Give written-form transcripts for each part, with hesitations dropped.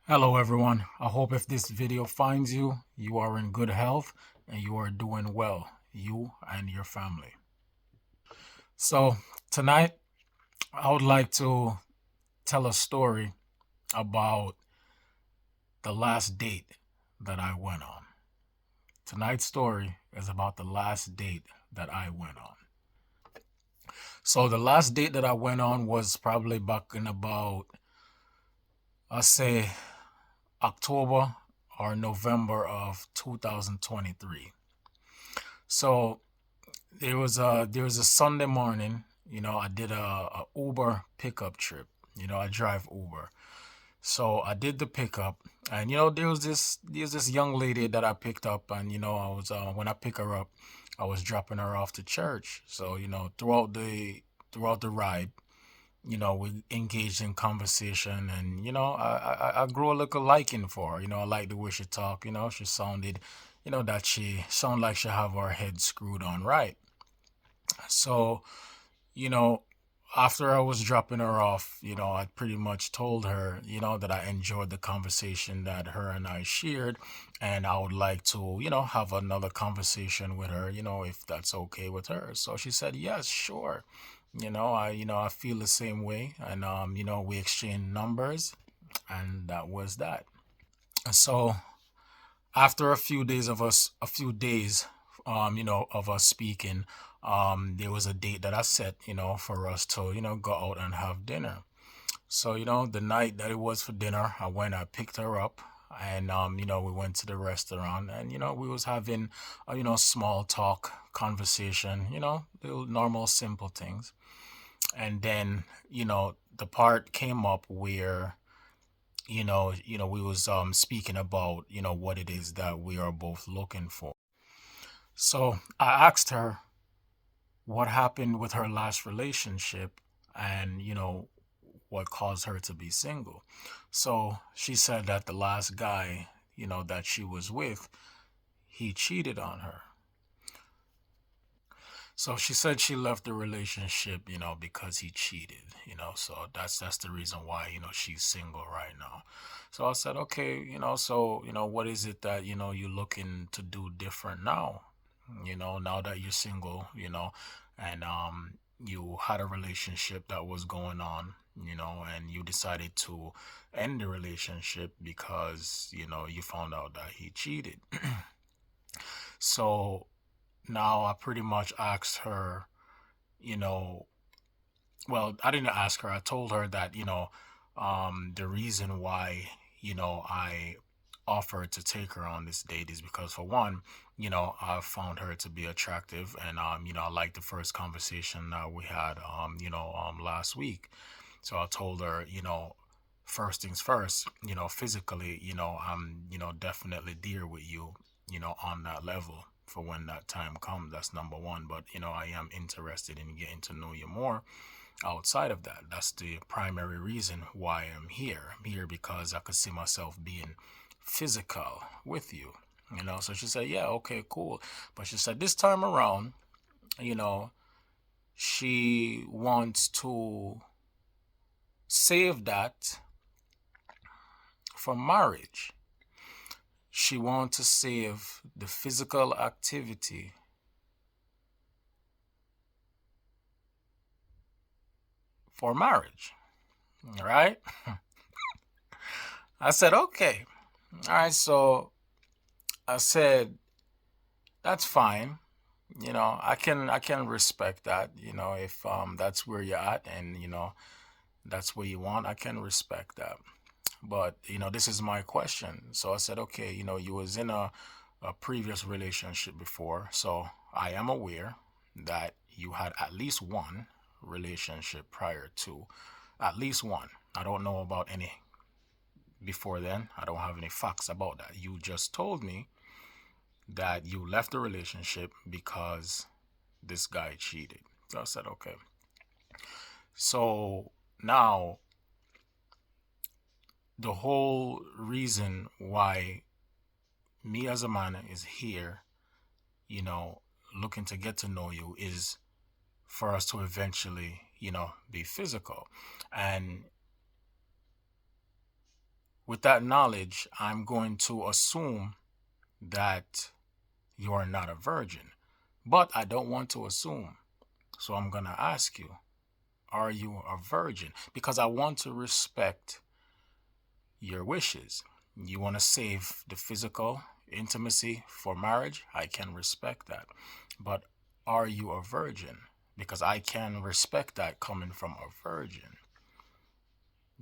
Hello everyone. I hope if this video finds you, you are in good health and you are doing well, you and your family. So tonight, I would like to tell a story about the last date that I went on. Tonight's story is about the last date that I went on. So the last date that I went on was probably back in about, I say, October or November of 2023. So there was a Sunday morning. I did a Uber pickup trip. I drive Uber. So I did the pickup, and there was this young lady that I picked up, and I was when I pick her up, I was dropping her off to church. So throughout the ride, we engaged in conversation, and I grew a little liking for her. I like the way she talked. She sounded, that she sounded like she have her head screwed on right. So, you know, after I was dropping her off, I pretty much told her, that I enjoyed the conversation that her and I shared, and I would like to, have another conversation with her, if that's okay with her. So she said, yes, sure. I feel the same way, and we exchanged numbers, and that was that. So after a few days of us speaking, there was a date that I set, for us to, go out and have dinner. So, the night that it was for dinner, I picked her up, and we went to the restaurant, and we was having small talk conversation, the normal simple things. And then, the part came up where we was speaking about, what it is that we are both looking for. So I asked her what happened with her last relationship, and what caused her to be single. So she said that the last guy, that she was with, he cheated on her. So she said she left the relationship, because he cheated, so that's the reason why, she's single right now. So I said, okay, so, what is it that, you're looking to do different now? Now that you're single, and you had a relationship that was going on, and you decided to end the relationship because, you found out that he cheated. So now I pretty much asked her, you know, well, I didn't ask her. I told her that, the reason why, I offered to take her on this date is because, for one, I found her to be attractive, and, I liked the first conversation that we had, last week. So I told her, first things first, physically, I'm, definitely dear with you, on that level for when that time comes. That's number one. But, I am interested in getting to know you more outside of that. That's the primary reason why I'm here. I'm here because I could see myself being physical with you. So she said, yeah, okay, cool. But she said this time around, you know, she wants to save that for marriage. She wants to save the physical activity for marriage. All right. I said, okay. All right. So I said, that's fine. I can respect that. If that's where you're at, and that's where you want, I can respect that. But this is my question. So I said, okay, you was in a previous relationship before, so I am aware that you had at least one relationship prior to, at least one. I don't know about any before then. I don't have any facts about that. You just told me that you left the relationship because this guy cheated. So I said, okay. So now, the whole reason why me as a man is here, you know, looking to get to know you, is for us to eventually, be physical. And with that knowledge, I'm going to assume that you are not a virgin. But I don't want to assume. So I'm going to ask you, are you a virgin? Because I want to respect your wishes. You want to save the physical intimacy for marriage? I can respect that. But are you a virgin? Because I can respect that coming from a virgin.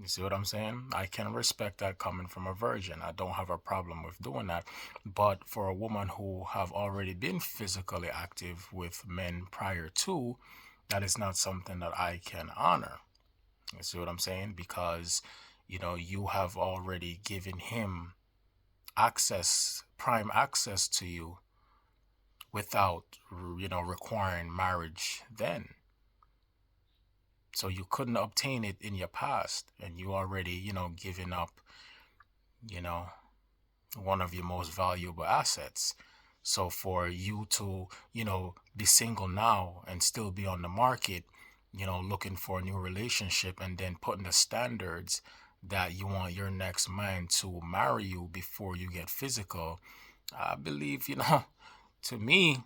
You see what I'm saying? I can respect that coming from a virgin. I don't have a problem with doing that. But for a woman who have already been physically active with men prior to, that is not something that I can honor. You see what I'm saying? Because, you have already given him access, prime access to you without, requiring marriage then. So you couldn't obtain it in your past, and you already, given up, you know, one of your most valuable assets. So for you to, be single now and still be on the market, looking for a new relationship and then putting the standards that you want your next man to marry you before you get physical, I believe, to me,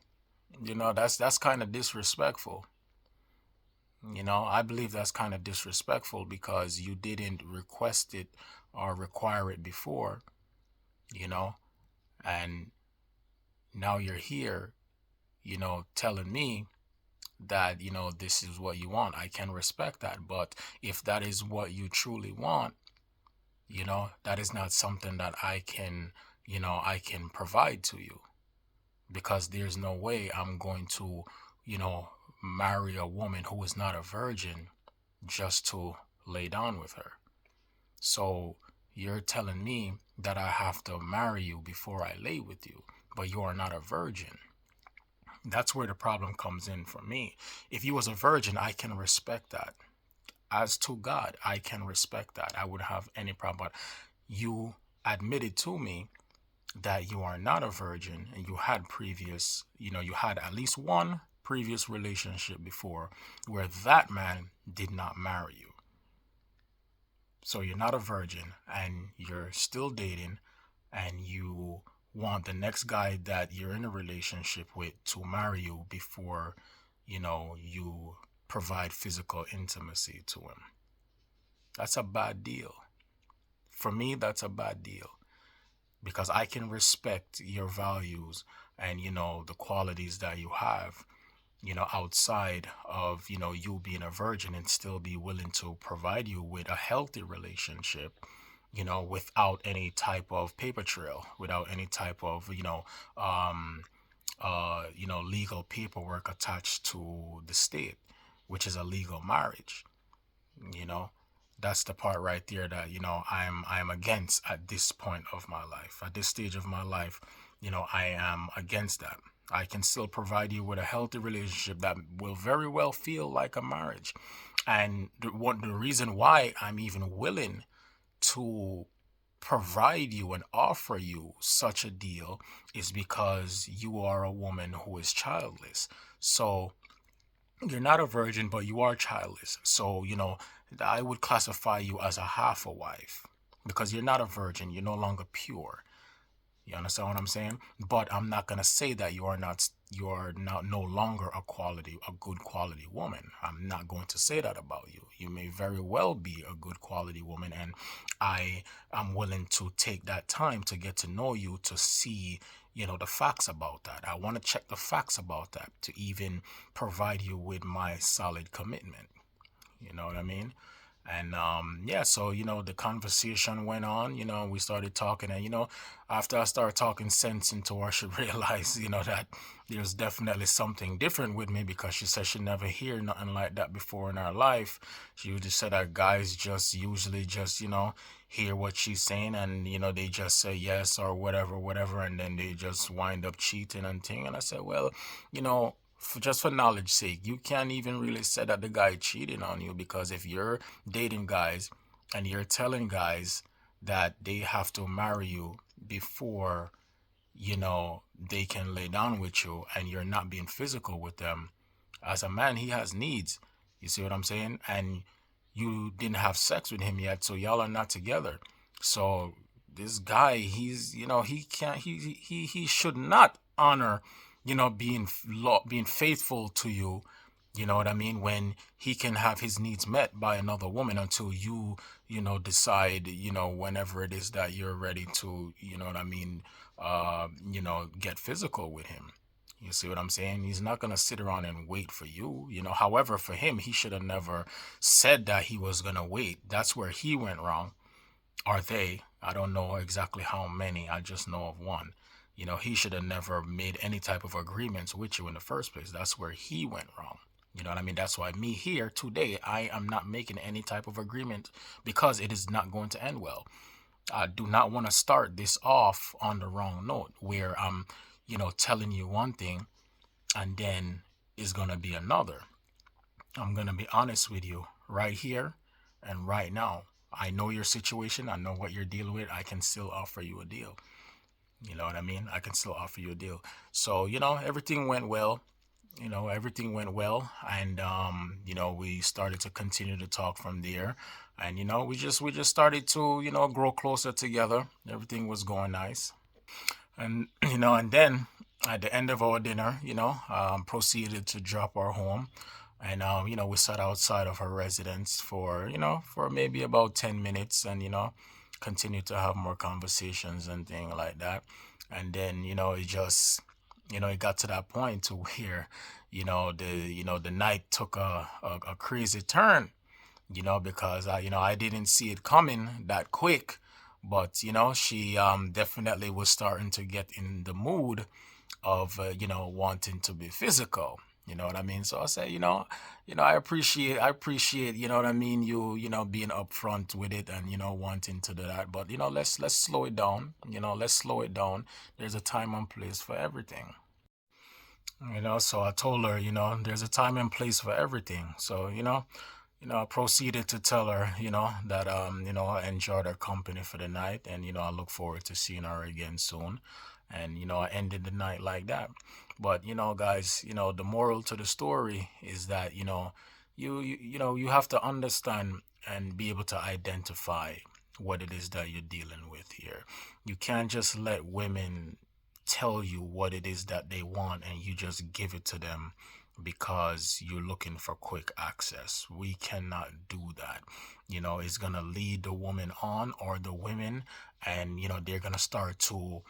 that's kind of disrespectful. I believe that's kind of disrespectful because you didn't request it or require it before, you know, and now you're here, telling me that, this is what you want. I can respect that. But if that is what you truly want, that is not something that I can provide to you, because there's no way I'm going to, you know, marry a woman who is not a virgin just to lay down with her. So you're telling me that I have to marry you before I lay with you, but you are not a virgin. That's where the problem comes in for me. If you was a virgin, I can respect that. As to God, I can respect that. I would have any problem. But you admitted to me that you are not a virgin and you had you had at least one previous relationship before where that man did not marry you. So you're not a virgin and you're still dating, and you want the next guy that you're in a relationship with to marry you before, you provide physical intimacy to him. That's a bad deal. For me, that's a bad deal, because I can respect your values and the qualities that you have, outside of you being a virgin, and still be willing to provide you with a healthy relationship, without any type of paper trail, without any type of um legal paperwork attached to the state, which is a legal marriage. you know that's the part right there that I am against at this point of my life, at this stage of my life. I am against that. I can still provide you with a healthy relationship that will very well feel like a marriage. And the reason why I'm even willing to provide you and offer you such a deal is because you are a woman who is childless. So you're not a virgin, but you are childless. So, I would classify you as a half a wife, because you're not a virgin. You're no longer pure. You understand what I'm saying? But I'm not gonna say that you are no longer a good quality woman. I'm not going to say that about you. You may very well be a good quality woman, and I am willing to take that time to get to know you, to see, the facts about that. I want to check the facts about that to even provide you with my solid commitment. You know what I mean? And yeah, so the conversation went on. We started talking, and after I started talking sense into her, she realized that there's definitely something different with me, because she said she never hear nothing like that before in her life. She just said that guys just usually just hear what she's saying, and they just say yes or whatever, and then they just wind up cheating and thing. And I said, well, just for knowledge sake, you can't even really say that the guy cheated on you, because if you're dating guys and you're telling guys that they have to marry you before they can lay down with you, and you're not being physical with them, as a man, he has needs. You see what I'm saying? And you didn't have sex with him yet, so y'all are not together. So this guy, he's, he can't, he should not honor, being faithful to you. You know what I mean? When he can have his needs met by another woman until you, decide, whenever it is that you're ready to, get physical with him. You see what I'm saying? He's not going to sit around and wait for you. However, for him, he should have never said that he was going to wait. That's where he went wrong. Or they. I don't know exactly how many. I just know of one. He should have never made any type of agreements with you in the first place. That's where he went wrong. You know what I mean? That's why me here today, I am not making any type of agreement because it is not going to end well. I do not want to start this off on the wrong note where I'm, telling you one thing and then is going to be another. I'm going to be honest with you right here and right now. I know your situation. I know what you're dealing with. I can still offer you a deal. You know what I mean? I can still offer you a deal. So, everything went well. Everything went well. And, we started to continue to talk from there. And, we just started to, grow closer together. Everything was going nice. And, and then at the end of our dinner, proceeded to drop our home. And, we sat outside of her residence for maybe about 10 minutes and, continued to have more conversations and things like that. And then, it got to that point to where, the night took a crazy turn, because I didn't see it coming that quick. But, she definitely was starting to get in the mood of, wanting to be physical. You know what I mean? So I say, I appreciate, you know what I mean, being upfront with it and, wanting to do that. But, let's slow it down. Let's slow it down. There's a time and place for everything. So I told her, there's a time and place for everything. So, I proceeded to tell her, that I enjoyed her company for the night and, I look forward to seeing her again soon. And, I ended the night like that. But, guys, the moral to the story is that, you have to understand and be able to identify what it is that you're dealing with here. You can't just let women tell you what it is that they want and you just give it to them because you're looking for quick access. We cannot do that. It's going to lead the woman on or the women, and, they're going to start to,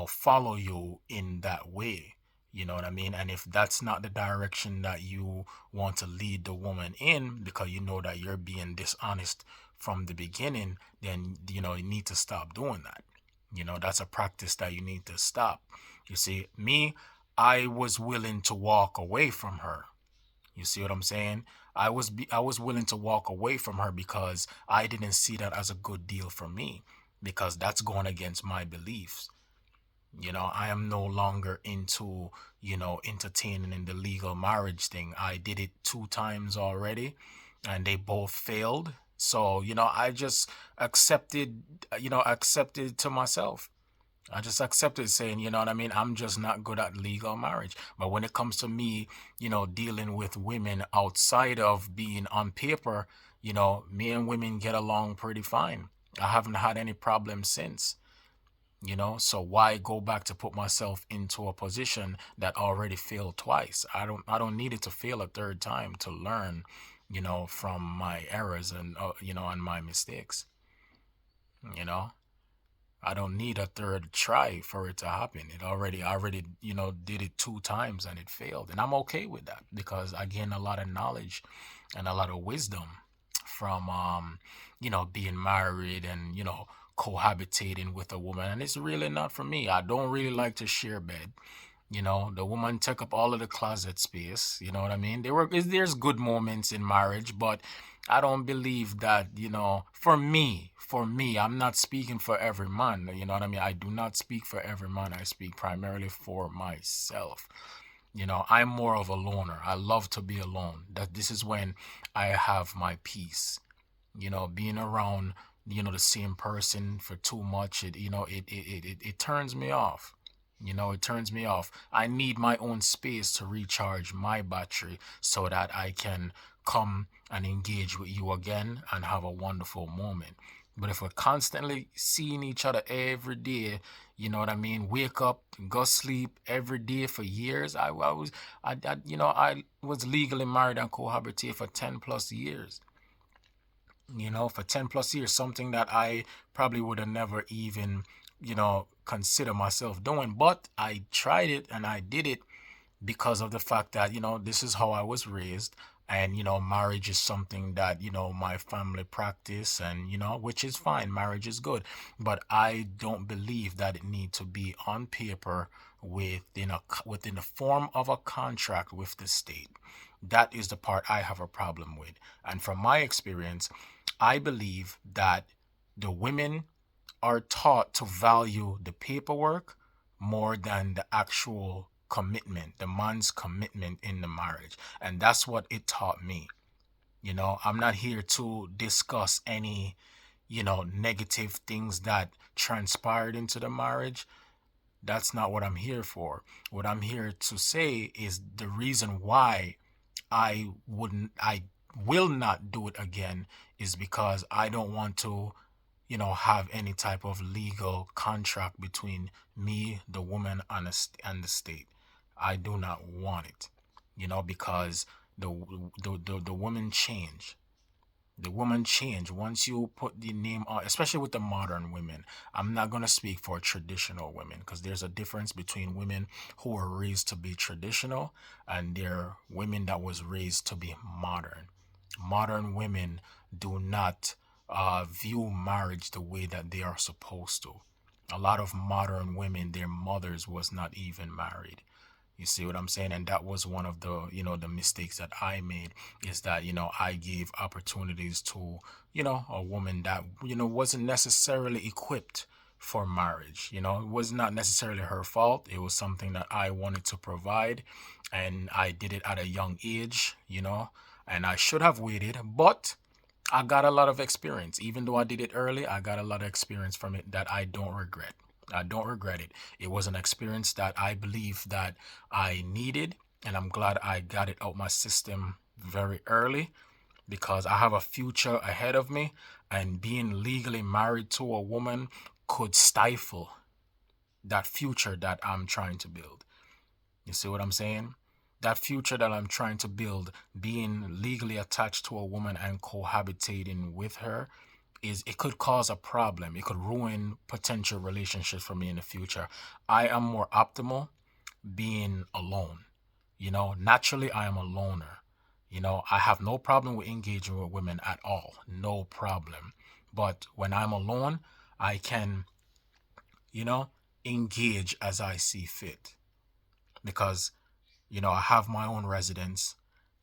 follow you in that way. You know what I mean? And if that's not the direction that you want to lead the woman in, because you know that you're being dishonest from the beginning, then, you need to stop doing that. That's a practice that you need to stop. You see, me, I was willing to walk away from her. You see what I'm saying? I was willing to walk away from her because I didn't see that as a good deal for me, because that's going against my beliefs. I am no longer into, entertaining in the legal marriage thing. I did it 2 times already and they both failed. So, I just accepted to myself. I just accepted saying, you know what I mean? I'm just not good at legal marriage. But when it comes to me, dealing with women outside of being on paper, me and women get along pretty fine. I haven't had any problems since. So why go back to put myself into a position that already failed twice? I don't need it to fail a third time to learn, from my errors and and my mistakes. you know I don't need a third try for it to happen. I already did it 2 times and it failed, and I'm okay with that because I gained a lot of knowledge and a lot of wisdom from being married and cohabitating with a woman. And it's really not for me. I don't really like to share bed. The woman took up all of the closet space. You know what I mean? There's good moments in marriage, but I don't believe that, for me, I'm not speaking for every man. You know what I mean? I do not speak for every man. I speak primarily for myself. I'm more of a loner. I love to be alone. That this is when I have my peace. Being around, the same person for too much, it turns me off. It turns me off. I need my own space to recharge my battery so that I can come and engage with you again and have a wonderful moment. But if we're constantly seeing each other every day, you know what I mean? Wake up, go sleep every day for years. I was legally married and cohabitate for 10 plus years. For 10 plus years, something that I probably would have never even, consider myself doing. But I tried it and I did it because of the fact that this is how I was raised, and marriage is something that my family practice, and which is fine. Marriage is good, but I don't believe that it need to be on paper within the form of a contract with the state. That is the part I have a problem with. And from my experience, I believe that the women are taught to value the paperwork more than the actual commitment, the man's commitment in the marriage. And that's what it taught me. I'm not here to discuss any, negative things that transpired into the marriage. That's not what I'm here for. What I'm here to say is the reason why I will not do it again is because I don't want to have any type of legal contract between me, the woman, and the state. I do not want it, because the woman change. The woman change once you put the name on, especially with the modern women. I'm not going to speak for traditional women, because there's a difference between women who were raised to be traditional and there women that was raised to be modern. Modern women do not view marriage the way that they are supposed to. A lot of modern women, their mothers was not even married. You see what I'm saying? And that was one of the mistakes that I made, is that, I gave opportunities to, a woman that, wasn't necessarily equipped for marriage. It was not necessarily her fault. It was something that I wanted to provide, and I did it at a young age, and I should have waited, but I got a lot of experience. Even though I did it early, I got a lot of experience from it that I don't regret. I don't regret it. It was an experience that I believe that I needed, and I'm glad I got it out my system very early, because I have a future ahead of me, and being legally married to a woman could stifle that future that I'm trying to build. You see what I'm saying? That future that I'm trying to build, being legally attached to a woman and cohabitating with her, it could cause a problem. It could ruin potential relationships for me in the future. I am more optimal being alone. Naturally, I am a loner. I have no problem with engaging with women at all. No problem. But when I'm alone, I can, you know, engage as I see fit, because, I have my own residence.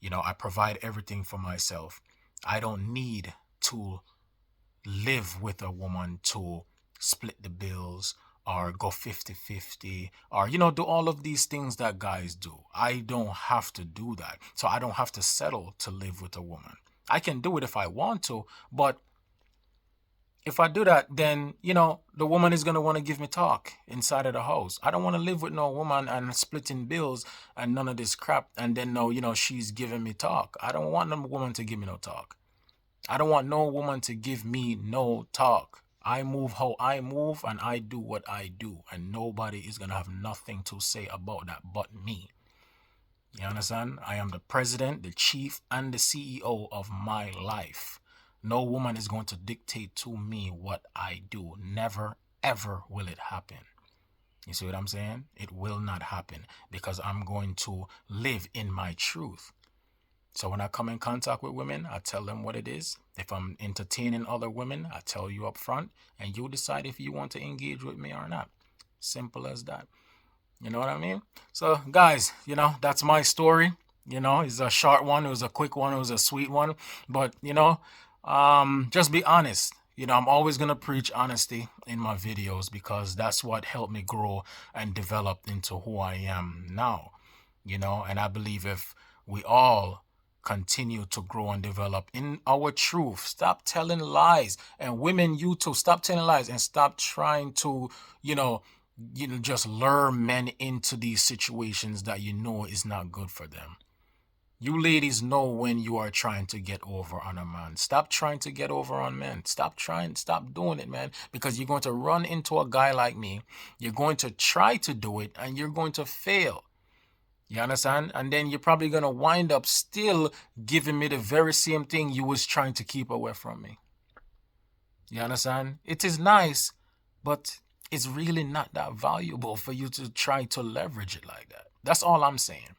I provide everything for myself. I don't need to live with a woman to split the bills or go 50-50, or do all of these things that guys do. I don't have to do that. So I don't have to settle to live with a woman. I can do it if I want to, but if I do that, then the woman is going to want to give me talk inside of the house. I don't want to live with no woman and splitting bills and none of this crap, and then no, she's giving me talk. I don't want no woman to give me no talk. I don't want no woman to give me no talk. I move how I move, and I do what I do, and nobody is going to have nothing to say about that but me. You understand? I am the president, the chief, and the CEO of my life. No woman is going to dictate to me what I do. Never, ever will it happen. You see what I'm saying? It will not happen, because I'm going to live in my truth. So when I come in contact with women, I tell them what it is. If I'm entertaining other women, I tell you up front, and you decide if you want to engage with me or not. Simple as that. You know what I mean? So guys, that's my story. It's a short one. It was a quick one. It was a sweet one. But, just be honest. I'm always going to preach honesty in my videos, because that's what helped me grow and develop into who I am now. And I believe if we all continue to grow and develop in our truth, stop telling lies. And women, you too, stop telling lies and stop trying to, just lure men into these situations that is not good for them. You ladies know when you are trying to get over on a man. Stop trying to get over on men. Stop doing it, man. Because you're going to run into a guy like me. You're going to try to do it and you're going to fail. You understand? And then you're probably going to wind up still giving me the very same thing you was trying to keep away from me. You understand? It is nice, but it's really not that valuable for you to try to leverage it like that. That's all I'm saying.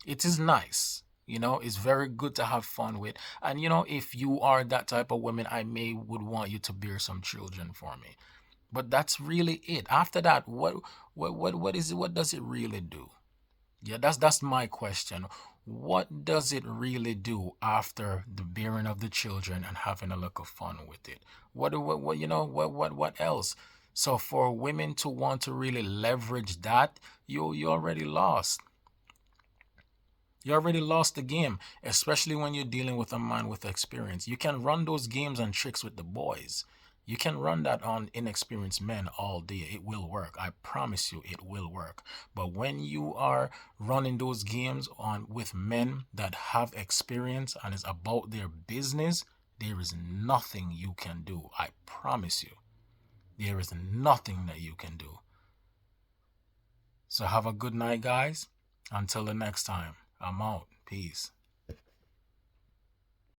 It is nice. It's very good to have fun with. And if you are that type of woman, I would want you to bear some children for me. But that's really it. After that, what is it? What does it really do? Yeah, that's my question. What does it really do after the bearing of the children and having a look of fun with it? What else? So for women to want to really leverage that, you already lost. You already lost the game, especially when you're dealing with a man with experience. You can run those games and tricks with the boys. You can run that on inexperienced men all day. It will work. I promise you it will work. But when you are running those games on with men that have experience and is about their business, there is nothing you can do. I promise you. There is nothing that you can do. So have a good night, guys. Until the next time, I'm out. Peace.